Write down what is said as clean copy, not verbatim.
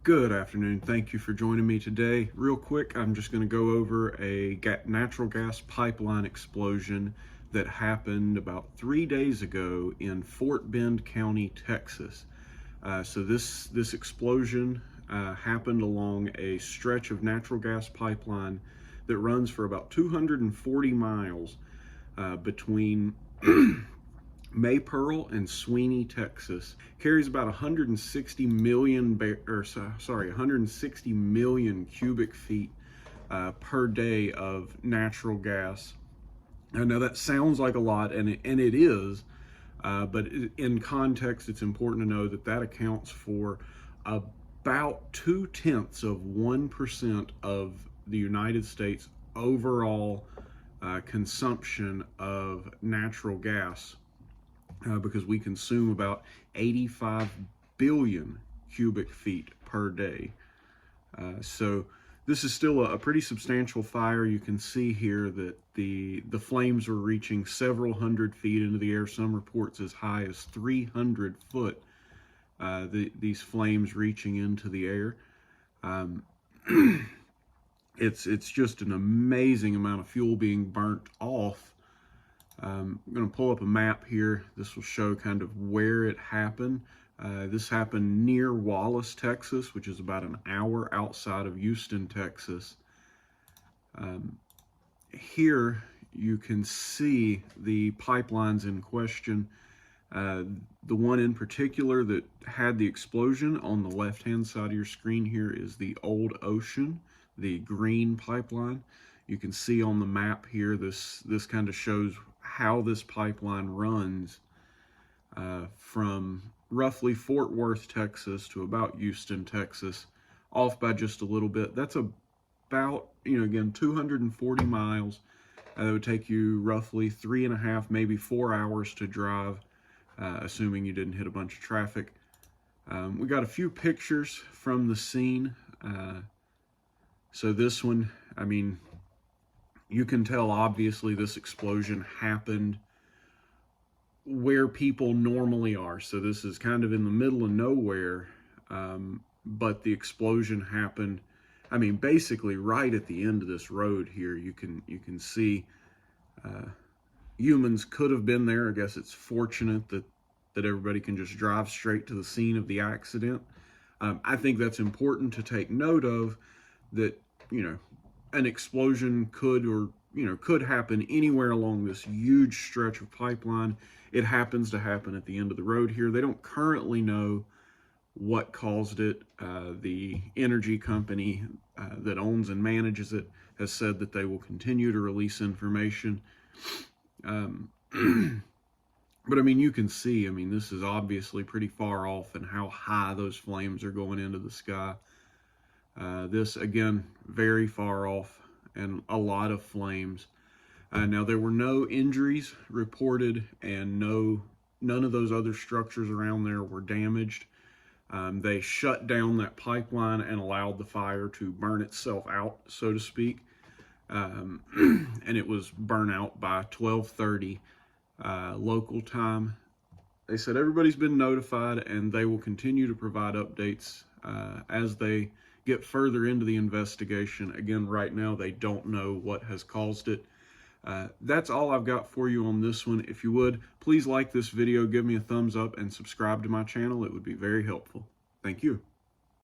Good afternoon. Thank you for joining me today. Real quick, I'm just going to go over a natural gas pipeline explosion that happened about 3 days ago in Fort Bend County, Texas. So this explosion happened along a stretch of natural gas pipeline that runs for about 240 miles between Maypearl and Sweeny, Texas. Carries about 160 million 160 million cubic feet per day of natural gas. I know that sounds like a lot, and it is, but in context, it's important to know that that accounts for about 0.2% of the United States overall consumption of natural gas. Because we consume about 85 billion cubic feet per day. So this is still a pretty substantial fire. You can see here that the flames were reaching several hundred feet into the air. Some reports as high as 300 foot. These flames reaching into the air. It's just an amazing amount of fuel being burnt off. I'm going to pull up a map here. This will show kind of where it happened. This happened near Wallace, Texas, which is about an hour outside of Houston, Texas. Here you can see the pipelines in question. The one in particular that had the explosion on the left-hand side of your screen here is the Old Ocean, the green pipeline. You can see on the map here, this kind of shows how this pipeline runs from roughly Fort Worth, Texas to about Houston, Texas, off by just a little bit. That's about, again, 240 miles. That would take you roughly 3.5, maybe 4 hours to drive, assuming you didn't hit a bunch of traffic. We got a few pictures from the scene. So this one, I mean, you can tell obviously this explosion happened where people normally are. So this is kind of in the middle of nowhere, but the explosion happened, I mean, basically right at the end of this road here. You can see humans could have been there. I guess it's fortunate that everybody can just drive straight to the scene of the accident. I think that's important to take note of, that, an explosion could happen anywhere along this huge stretch of pipeline. It happens to happen at the end of the road here. They don't currently know what caused it. The energy company that owns and manages it has said that they will continue to release information. But I mean, you can see, this is obviously pretty far off and how high those flames are going into the sky. This, again, very far off and a lot of flames. Now, there were no injuries reported, and none of those other structures around there were damaged. They shut down that pipeline and allowed the fire to burn itself out, so to speak. And it was burnt out by 12:30 local time. They said everybody's been notified, and they will continue to provide updates as they get further into the investigation. Again, right now, they don't know what has caused it. That's all I've got for you on this one. If you would, please like this video, give me a thumbs up, and subscribe to my channel. It would be very helpful. Thank you.